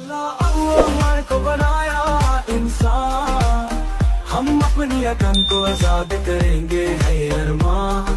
अल्लाह को बनाया इंसान, हम अपनी अकल को आजाद करेंगे है अरमान,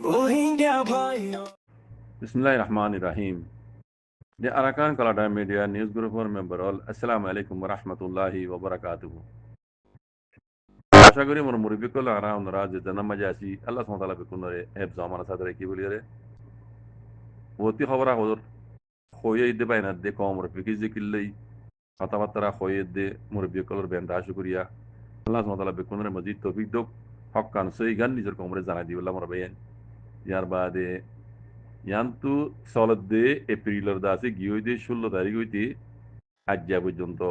रोहिंग्या भाइयों। বিসমিল্লাহির রহমানির রহিম। The Arakan Kalada Media News Group member all Assalamu alaikum wa rahmatullahi wa barakatuhu. আশা করি মোর মুরব্বী কল আরা ওনারা যে জানাম মাঝে আছি আল্লাহ সুবহানাহু ওয়া তাআলা বিকুনরে হেফজ আমার সাদরে কি বলি রে ওতি খবরা হদর হয়ে দে বাইনা দে কম রে ফিকি জিকিল্লাই কথাবার্তা হয়ে দে মুরব্বী কলর বেন্দা শুকরিয়া আল্লাহ সুবহানাহু ওয়া তাআলা বিকুনরে মজিদ তৌফিক দক হক্কান সই গান নিজের কমরে জানাই দিবল্লাহ মোর বেন ইয়ার বাদে ইয়ান্তু সলদে এপ্রিলের দাসে গিয়ে 16 তারিখ হইতে আজ্জা পর্যন্ত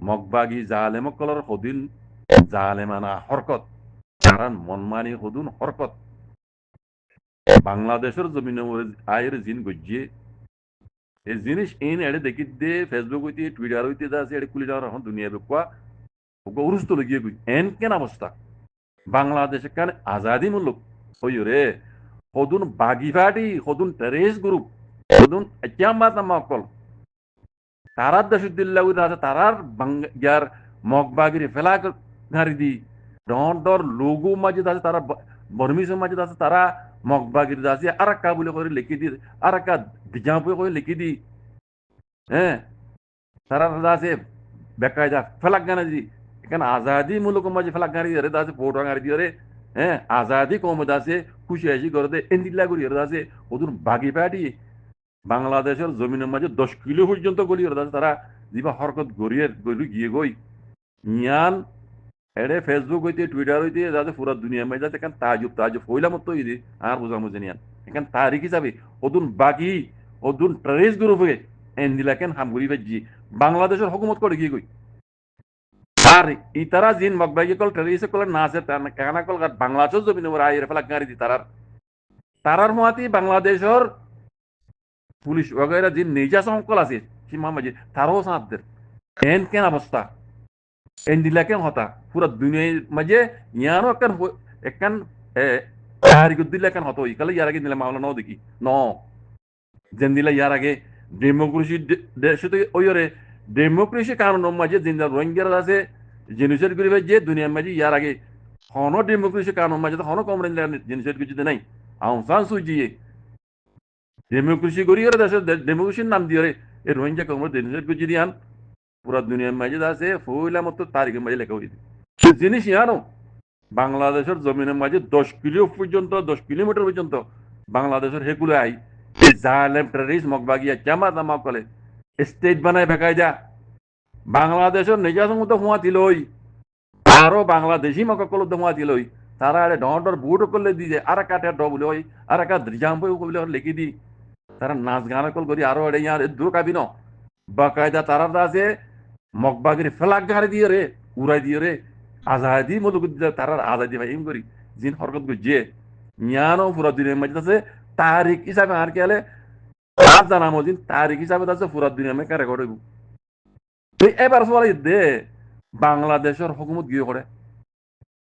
মগবাগি জালেমকলর হদিন জালেমানা হরকত কারণ মনমানি হদুন হরকত বাংলাদেশের জমিনে আয়ের জিন গজ্জে এই জিনিস এন এড়ে দেখি দে ফেসবুক হইতে টুইটার হইতে দাসে এড়ে কুলি যাওয়ার এখন দুনিয়া বেকুয়া ওকে উরুস্ত লগিয়ে গই এন কেন অবস্থা বাংলাদেশে কান আজাদি মূলক হই রে হদুন বাগি পার্টি হদুন টেরেস গ্রুপ হদুন একিয়ামাত মকল তারার দেশুদ্দিল্লাহ আছে তারার ইয়ার মগবাগির ফেলা গাড়ি দি ডর লোগো মাঝে আছে তারা বর্মিসের মাঝে আছে তারা মগবাগির আছে আরাক্কা বলে করে লিখি দি আরাক্কা দিজাপুয়ে করে লিখি দি হ্যাঁ তারা আছে বেকায়দা ফেলাক গানা দি এখানে আজাদি মূলক মাঝে ফেলাক গাড়ি রে আছে ফোটো গাড়ি দিয়ে রে হ্যাঁ আজাদি কমত আছে খুশি আসি করে দে এন্দিল্লা করি আছে ওদের বাগি পাটি বাংলাদেশের জমিনের মাঝে 10 কিলো পর্যন্ত গলি আছে তারা যিবা হরকত গড়িয়ে গলি গিয়ে গই ইয়ান এড়ে ফেসবুক হইতে টুইটার হইতে যাতে পুরা দুনিয়া মাঝে যাতে এখান তাজুব হইলাম তো ইদি আর বোঝামুঝে নিয়ান এখান তারিখ হিসাবে ওদুন বাকি ওদুন টেরেস গ্রুপে এন্দিলা কেন হামগুড়ি বাজি বাংলাদেশের হুকুমত করে গিয়ে গই আর ইতারা জিন মগবাগি কল টেরিসে কল না আছে কানা কল বাংলাদেশের জমিনে ওরা আইরে ফেলা গাড়ি দি তারার মহাতি বাংলাদেশের পুলিশ वगैरह জিন নিজা সংকল আছে সীমা মাঝে তারও সাথদের এন কেন অবস্থা এন দিলা কেন হতা পুরো দুনিয়ার মাঝে ইয়ানো একখান তারিখ দিলা কেন হতো ইকালে ইয়ার আগে দিলা মামলা নাও দেখি ন যেন দিলা ইয়ার আগে ডেমোক্রেসি দেশে ওইরে ডেমোক্রেসি কারণ মাঝে জিন্দা রোহিঙ্গারা আছে জেনোসাইড করিবে যে দুনিয়ার মাঝে ইয়ার আগে হন ডেমোক্রেসি কারণ মাঝে হন কম জেনোসাইড কিছু নাই আউং সান সুজিয়ে ডেমোক্রেসি করি দেশের ডেমোক্রেসির নাম দিয়ে এই রোহিঙ্গা কম জেনোসাইড কিছু দিয়ান পুরা দুনিয়ার মাঝে আছে ফইলা মতো তারিখের মাঝে লেখা হয়েছে জিনিস ইয়ানো বাংলাদেশের জমিনের মাঝে 10 কিলো পর্যন্ত 10 কিলোমিটার পর্যন্ত বাংলাদেশের হেকুলে আই জালেম টেরিস মগবাগিয়া জামাত আমাকলে স্টেট বানায় বেকায়দা বাংলাদেশের নিজাসের মতো হুয়া দিলই আরো বাংলাদেশি মকল হুয়া দিলই তারা আরে ডর বুট করলে দিয়ে আর কাটে ড বলে ওই আর কা জাম্প বলে লিখি দি তারা নাচ গান কল করি আরো এড়ে ইয়ার দূর কাবি ন বাকায়দা তারা আছে মগবাগির ফেলাক গাড়ি দিয়ে রে উড়াই দিয়ে রে আজাদি মধুক তারা আজাদি ভাই এম করি জিন হরকত গুজে ইয়ানো পুরা দিনের মাঝে আছে তারিখ হিসাবে আর কি হলে আর জানামো দিন তারিখ হিসাবে আছে পুরা দিনের মাঝে রেকর্ড হইব এবার সবাই দে বাংলাদেশের হুকুমত গিয়ে করে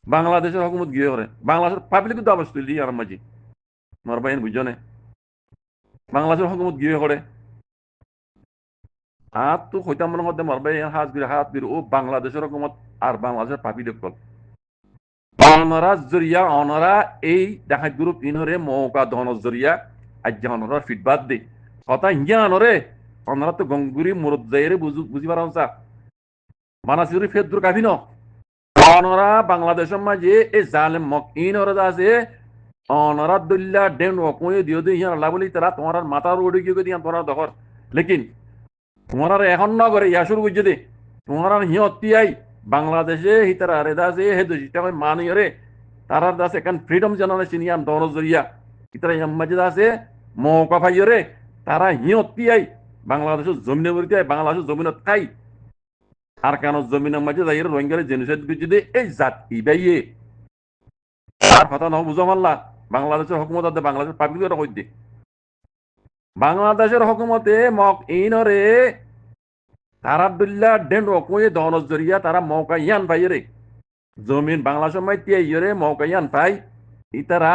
বাংলাদেশের হুকুমত গিয়ে করে বাংলাদেশের পাবলিক কিন্তু আবাস তুলি আর মাঝি নরবাইন বুঝনে বাংলাদেশের হুকুমত গিয়ে করে আর তো হইতাম মনে মধ্যে মরবাই হাত গির ও বাংলাদেশের হুকুমত আর বাংলাদেশের পাবলিক কল অনরা জরিয়া অনরা এই দেখাত গ্রুপ ইনরে মৌকা ধন জরিয়া আজ অনরা ফিডব্যাক দে কথা ইয়া অনরে অনরা তো গঙ্গুরি মুরদ যাইরে বুঝি পারছা মানাসিরি ফেদ্রু কাফি ন অনরা বাংলাদেশের মাঝে এই জালেম মক ইনরা আছে অনরা দুল্লা ডেন ওকয়ে দিও দে ইয়া আল্লাহ বলি তারা তোমার মাথার উড়ে গিয়ে দিয়া তোমার দখর লেকিন তোমার এখন না করে ইয়া শুরু বুঝে দে তোমার হিয়তি আই বাংলাদেশে হিতারা রেদা আছে হে দেশটা মানি রে তারার দাসে এখন ফ্রিডম জেনারেশন ইয়াম দন জরিয়া ইতারা ইয়াম মাঝে আছে মৌকা ভাই রে তারা হিয়তি আই বাংলাদেশের জমিনে বলতে বাংলাদেশের জমিনত খাই আর কেন জমিনের মাঝে যাই রোহিঙ্গারে জেনোসাইড বুঝে দে এই জাত ইবাইয়ে আর কথা না বুঝো মাল্লা বাংলাদেশের হুকুমত আছে বাংলাদেশের পাবলিকের কই দে বাংলাদেশের হুকুমতে মক ইনরে তারাবদুল্লাহ ডেন ওকয়ে দনজ জরিয়া তারা মৌকা ইয়ান পাই রে জমিন বাংলাদেশের মাইতে ইরে মৌকা ইয়ান পাই ইতারা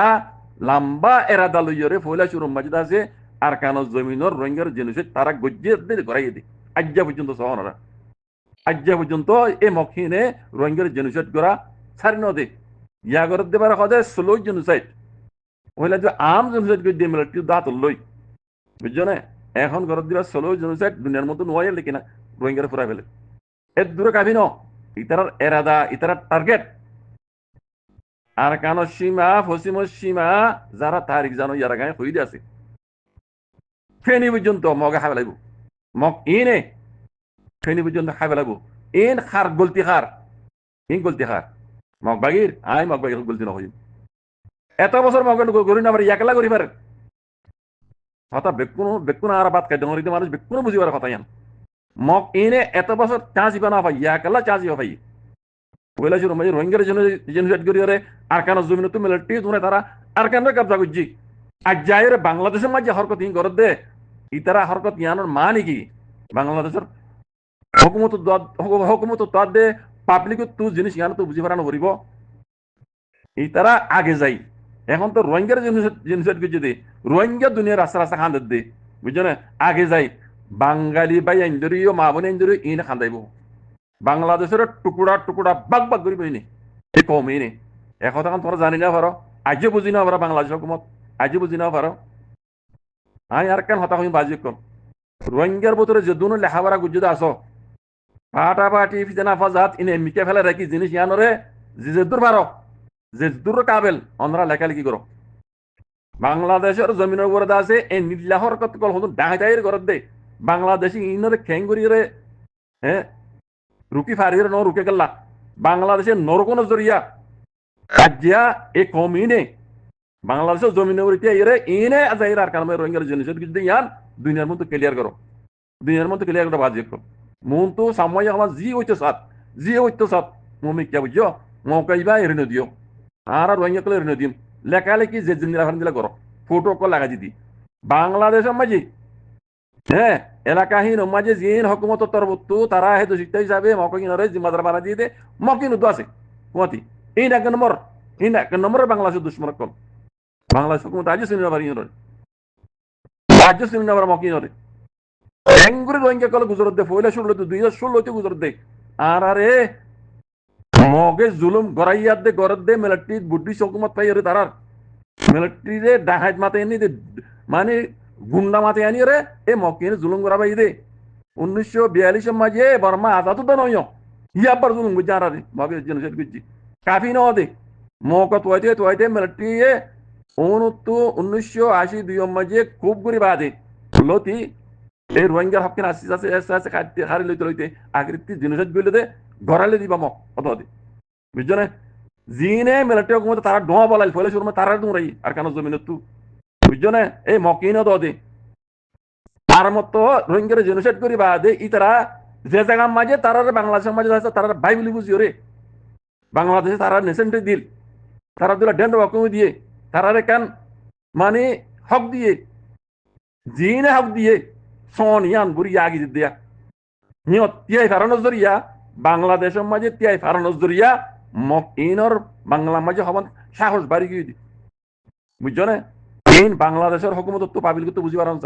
লম্বা এরাদা লইরে ফয়লা শুরু মাঝে আছে আর কানো জমিনের রোহিঙ্গার জেনোসাইড তারা গজ্জে করাই দি আজ্জা পর্যন্ত সহনরা আজ্জা পর্যন্ত এই মকিনে রোহিঙ্গার জেনোসাইড করা ছাড়ি নদে ইয়া করে দেবার হদে স্লো জেনোসাইড ওইলা যে আম জেনোসাইড করে দিয়ে মিলিটারি দাঁত লই বুঝছো না এখন ঘর দিবা স্লো জেনোসাইড দুনিয়ার মতো নোয়াই লেখি না রোহিঙ্গার ফুরাই ফেলে এর দূরে কাবি ন ইতারার এরাদা ইতারার টার্গেট আর কানো সীমা পশ্চিম সীমা যারা তারিখ জানো ইয়ারা গায়ে হইতে আছে ফেনি পর্যন্ত মগে খাবে লাগবো মগ ইনে ফেনি পর্যন্ত খাবে লাগবো ইন খার গলতি খার ইন গলতি খার মগ বাগির আই মগ বাগির গলতি নহয় এত বছর মগ গরি না পারে একলা করি পারে কথা বেকুন আর বাদ খাই ডঙরিতে মানুষ বেকুন বুঝিবার কথা ইয়ান মগ ইনে এত বছর চান্স ইবা না পাই একলা চান্স ইবা পাই বলে শুরু মানে রোহিঙ্গার জন্য জেনোসাইড করি রে আর কেন জমিন তো মিলিটারি ধরে তারা আর কেন কবজা করছি আর যাই রে বাংলাদেশের মাঝে হরকত ইন করত দে ইতারা হরকত ইয়ানোর মা নাকি বাংলাদেশের হুকুমত তার দে পাবলিক তু জিনিস ইয়ান তো বুঝি পারানো করিব ইতারা আগে যাই এখন তো রোহিঙ্গার জেনোসাইড করছে দে রোহিঙ্গা দুনিয়ার রাস্তা রাস্তা খান দে বুঝছো না আগে যাই বাঙালি বাই আইন্দরিও মা বোন আইন্দরি ইন খান্দাইব বাংলাদেশের টুকুরা টুকুরা বাগ বাগ করি পাইনি এই কমই নে এখন তখন তোমরা জানি না পারো আজও বুঝি না পারো বাংলাদেশ হুকুমত আজও বুঝি না পারো আমি আর কেন হতা হই বাজি কম রোহিঙ্গার ভিতরে যে দুনো লেখাপড়া গুজতে আসো পাটা পাটি ফিজানা ফাজাত ইনে মিকে ফেলে রাখি জিনিস ইয়ানরে যে দূর পারো যে দূর কাবেল অন্যরা লেখালেখি করো বাংলাদেশের জমিনের উপরে আছে এই নীলাহর কত কল হতুন ডাহাইতাইয়ের ঘর দে বাংলাদেশি ইনরে খেঙ্গুরিরে হ্যাঁ রুকি ফারির ন রুকে গেল্লা বাংলাদেশের নরকোন জরিয়া রাজ্যা এ কমিনে বাংলাদেশের জমিনে উড়িতে এরে ইনে আজাইর আর কারণে রোহিঙ্গার জেনোসাইড কিছু ইয়ান দুনিয়ার মতো ক্লিয়ার করো দুনিয়ার মতো ক্লিয়ার করে বাজি করো মন তো সাময় আমার জি হইতে সাত মমি কে বুঝছো মৌকাইবা এরিনে দিও আর রোহিঙ্গা কলে এরিনে দিম লেখালেখি যে জিনিস দিলা করো ফটো কল লাগা দিদি বাংলাদেশের মাঝে হ্যাঁ এলাকাহীন মাঝে জিন হকুমত তরবত্তু তারা হেতু শিক্ষা হিসাবে মকিনরে জিম্মাদার বানা দিয়ে দে মকিন উদ্দু আছে কুমাতি এই এক নম্বর বাংলাদেশের দুশ্মন কম বাংলাদেশ হুকুমত আজও শুনি না পারি আজও শুনি না পারা মকিনরে এঙ্গুরি রোহিঙ্গা কল গুজরত দে পয়লা 2016 গুজরত দে আর আরে মগে জুলুম গড়াইয়াত দে গরত দে মিলিটারি বুদ্ধি হুকুমত পাই রে তারার মিলিটারি রে ডাহাত মাতে এনে দে মানে গুন্ডা মাতে আনি রে এ মকিনে জুলুম করা পাই দে 1942 মাঝে বর্মা আজাদ তো নয় ইয়াবার জুলুম গুজারা রে মগে জেনোসাইড গুজি কাফি ন দে মক তোয়াইতে মিলিটারি এ 1982 মাঝে খুব গরি বাদে লতি এই রোহিঙ্গার হকিন আছে হারি লইতে আকৃতি জেনোসাইড গইলে দে ঘরালে দিবা মক অত দে বুঝছো না জিনে মিলিটারি হুকুমত তারা ডোয়া বলাইল ফলে শুরু তারা দুরাই আর কেন জমিন তু বুঝছো না এই মকিন দে আর মতো রোহিঙ্গার জেনোসাইড করি বাদে ই তারা যে জায়গার মাঝে তারা বাংলাদেশের মাঝে আছে তারা ভাই বলি বুঝিও রে বাংলাদেশে তারা নেশনটি দিল তারা দিলা ডেন্ড হকুম দিয়ে তারা কেন মানে হক দিয়ে জিনে হক দিয়ে সনিয়ান বুড়ি আগি দিয়া নিয়ত তিয়াই ফারানোর জরিয়া বাংলাদেশের মাঝে তিয়াই ফারানোর জরিয়া মকিনর বাংলা মাঝে হবান সাহস বাড়ি গিয়ে দি বুঝছো না এই বাংলাদেশের হুকুমত তো পাবিল তো বুঝি পারন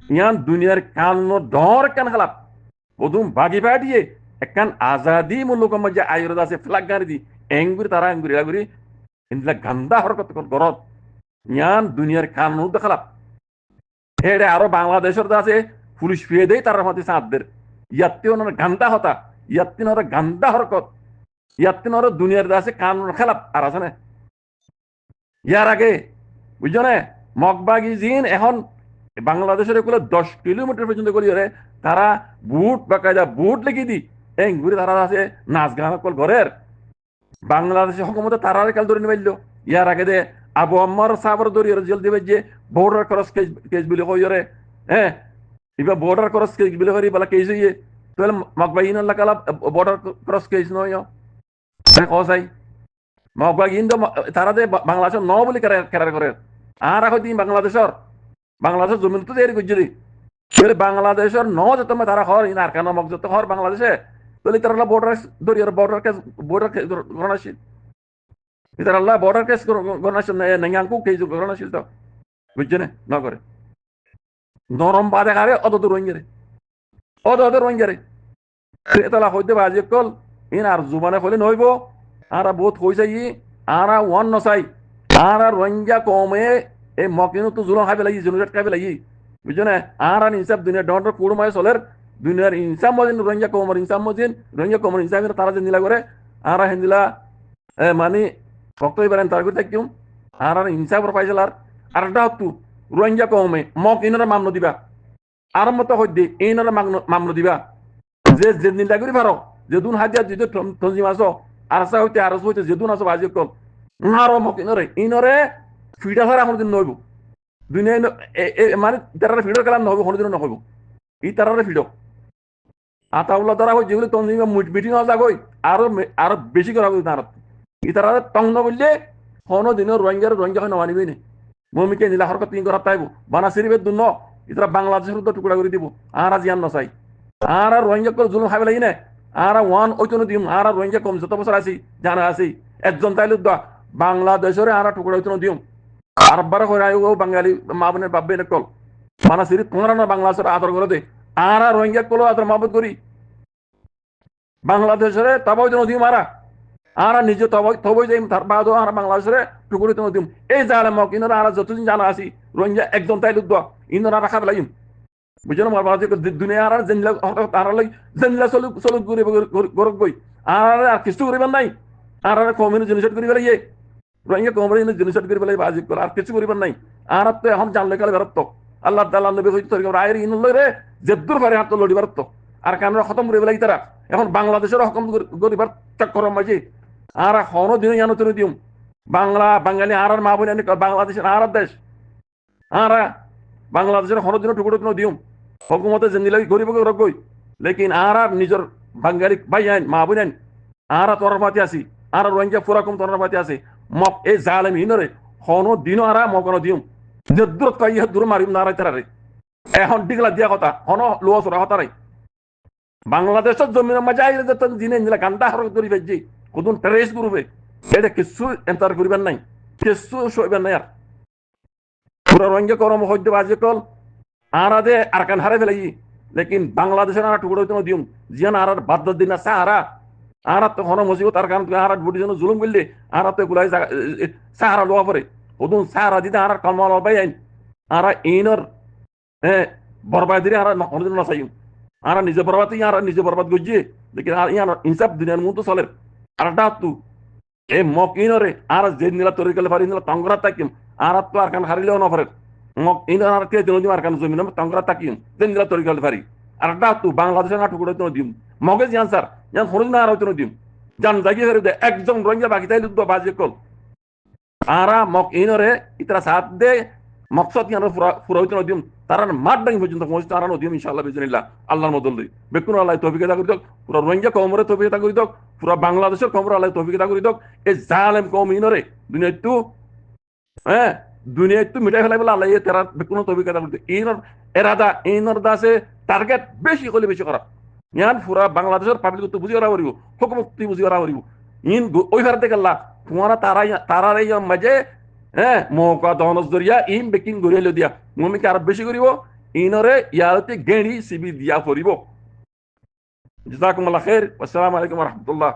ইয়ান দুনিয়ার কান ডর কান খালাপ প্রথম বাগি পাঠিয়ে একখান আজাদি মূল্যক মাঝে আয়ুর্দ আছে ফ্লাগ গাড়ি দি এঙ্গুরি তারা এঙ্গুরি এগুরি ইনলা গান্দা হরকত গরত ইয়ান দুনিয়ার কান দেখালাপ হেডে আরো বাংলাদেশের আছে পুলিশ ফিরে দেয় তার মধ্যে সাঁতদের ইয়াত্তি ওনার গান্দা হতা ইয়াত্তি ওনার গান্দা হরকত ইয়াত্তি ওনার দুনিয়ার আছে কান খেলাপ আর আছে না ইয়ার আগে বুঝছো না মগবাগি জিন এখন বাংলাদেশের এগুলো 10 কিলোমিটার পর্যন্ত গলি তারা বুট বাকায়দা বুট লেগে দি ঘুরে তারা আছে নাচ গান কল ঘরের বাংলাদেশের হুকুমতে তারা কাল ধরে নিবাইল ইয়ার আগে দে আবু আম্মার সাবর দরিয়ার জেল দিবে যে বর্ডার ক্রস কেস বলে কই রে হ্যাঁ এবার বর্ডার ক্রস কেস বলে করি বলা কেস হইয়ে তাহলে মগবাগিন লাগালা বর্ডার ক্রস কেস নয় কসাই মগবাগিন তারা যে বাংলাদেশের ন বলে কেরার করে আর এখন দিন বাংলাদেশের জমিন তো তৈরি করছি বাংলাদেশের ন যত তারা হর ইন আর কেন মগ যত হর বাংলাদেশে তাহলে তারা বর্ডার কেস গণনাশীল তারা বর্ডার কেস গণনাশীল নেঙ্গাঙ্কু কেস গণনাশীল তো বুঝছো না করে নরম বাদে কারে অত রোহিঙ্গারে অত রোহিঙ্গারে এতলা হইতে বাজে কল ইন আর জুবানে হলে নইব আর বহুত কইছে ই আর ওয়ান নসাই আর রোহিঙ্গা কমে এই মকিনু তো জুলম খাইবে লাগি জুনুজাত খাইবে লাগি বুঝছো না আর ইনসাফ দুনিয়া ডন্ডর কুড়মায় চলের দুনিয়ার ইনসাম মজিন রোহিঙ্গা কমর ইনসাম মজিন রোহিঙ্গা কমর ইনসাম তারা যে নিলা করে আর হেন্দিলা মানে ভক্তই পারেন তার করে থাকিম আর ইনসাফর পাইছিলার আর একটা হতো রোহিঙ্গা কমে মক ইনরা মামলা দিবা আর মতো হইতে ইনরা মামলা দিবা যে যে নিন্দা করি পারো যেদুন হাজিয়া যদি তঞ্জিম আসো আরসা হইতে আরস হইতে যেদুন আসো বাজি কল আরো মক ইনরে ফিডা ছাড়া এখন দিন নইব দুনিয়া মানে তারা ফিডর কালাম নহব কোনোদিনও নহব ই তারা ফিড আতাউল্লাহ দ্বারা হই যেগুলো তঞ্জিম মিটিং হওয়া যাগই আরো বেশি করা হবে তার ই তারা টং ন বললে কোনো দিনও রোহিঙ্গা হয় নমানিবই নি মমিকে নীলা হরকত তিন করা তাইব বানা সিরিবের দুন ইতারা বাংলাদেশের তো টুকরা করে দিব আর জিয়ান নসাই আর রোহিঙ্গা করে জুলুম খাবে লাগি না আর ওয়ান ওইতনো দিম আর রোহিঙ্গা কম যত বছর আছি জানা আছি একজন তাইলে বাংলাদেশের আর টুকরা ওইতনো দিম আর বার করে ও বাঙালি মা বোনের বাব্বে কল মানা সিরি তোমরা না বাংলাদেশের আদর করে দে আর রোহিঙ্গা কলো আদর মাহবুত করি বাংলাদেশের তবাই তো দিম আর নিজে তবই যাই তার বাদ আর বাংলাদেশের টুকরি তো দিম এই জালে মক ইনারা আর যতদিন জানা আছি রোহিঙ্গা একজন তাইলে ইনারা রাখা লাগিম বুঝলো মার বাজে দুনিয়া আর জেনলা আর লাগি জেনলা সলুক করে গরক গই আর কিছু করিবার নাই আর কমিউনিটি জেনোসাইড করিবার ইয়ে রোহিঙ্গা কমিউনিটি জেনোসাইড করিবার লাগে বাজি কর আর কিছু করিবার নাই আর তো এখন জানলে কালে বেরত আল্লাহ তাআলা নবী কই তরিকা আয়ের ইন লইরে জেদ্দুর পারে হাত লড়িবার তো আর কান খতম করিবার লাগি তারা এখন বাংলাদেশের হকম করিবার চক্কর মাঝে আর হনো দিন জানো তুমি দিম বাঙালি আর মা বোন বাংলাদেশের আর দেশ আর বাংলাদেশের হনো দিন টুকরো দিম হকুমতে জেনিলে গরিব রকই লেকিন আর নিজের বাঙালি ভাই আইন মা বোন আইন আর তরফাতি আছি আর রোহিঙ্গা পুরাকম তরফাতি আছে মক এই জালেম ইনরে হনো দিন আর মকনো দিম যে দূরত কই দূর মারিম নারাই তারারে এখন ডিগলা দিয়া কথা হনো লোস রা হতারাই বাংলাদেশের জমিনের মাঝে আইরে যে দিনে নিলা গান্ডা হরক করি ফেলছি কোন ট্রেস গ্রুপে এটা কিছু এন্টার করিবেন নাই কিছু সইবেন নাই আর পুরা রোহিঙ্গা করম হইতে বাজে কল আর দে আর কান হারে ফেলাই লেকিন বাংলাদেশের আর টুকরো হইতে দিম জিয়ান আর বাদ দিন না সাহারা আর তো হনো মুসিবত আর কান আর বুড়ি জন জুলুম করলে আর তো গুলাই সাহারা লোয়া পরে ওদুন সাহারা দিতে আর কামাল বাই আইন আর ইনর বরবাদিরে আর নকদিন না চাইম আর নিজে বরবাদ গজিয়ে লেকিন আর ইয়ার ইনসাফ দুনিয়ার মতো চলে আর ডাতু এই মক ইনরে আর যে নিলা তরিকালে পারি নিলা তংগরা তাকিম আর তো আর কান হারিলেও না পারে মক ইনর আর কে দিন আর কান জমিন তংগরা তাকিম যে নিলা তরিকালে পারি আর ডাতু বাংলাদেশের না টুকরো তো দিম মগে জিয়ান স্যার জান হরুজ না আর তো দিম জান জাগিয়ে ফেরে দে একদম রোহিঙ্গা বাকি তাইলে তো বাজে কল আরা মক ইনরে ইতরা সাথ দে মকসদ ইয়ান পুরা হইতে দিম তারা মাঠ ডাঙ্গি পর্যন্ত পৌঁছতে তারা দিম ইনশাআল্লাহ বিজনিল্লাহ আল্লাহর মদল্লি বেকুন আল্লাহ তৌফিক আদা করি দক পুরা রোহিঙ্গা কওমরে তৌফিক আদা করি দক পুরা বাংলাদেশের কওমরে আল্লাহ তৌফিক আদা করি দক এই জালেম কওম ইনরে দুনিয়া তো মিটাই ফেলাই বলে আল্লাহ তারা বেকুন তৌফিক আদা করি ইনর এরাদা ইনর দাসে টার্গেট বেশি হলে বেশি করা ইয়ান পুরা বাংলাদেশের পাবলিক তো বুঝি করা পারিব হুকুমত বুঝি করা পারিব ইন ওই ভারতে গেলা তোমারা তারার এই মাঝে মৌকা দহনস দরিয়া ইন বেকিং গড়িয়ে দিয়া মমিকে আরো বেশি করিব ইনরে ইয়ারতে গেড়ি সিবি দিয়া পড়িব জাযাকুমুল্লাহ খাইর আসসালামু আলাইকুম ওয়া রাহমাতুল্লাহ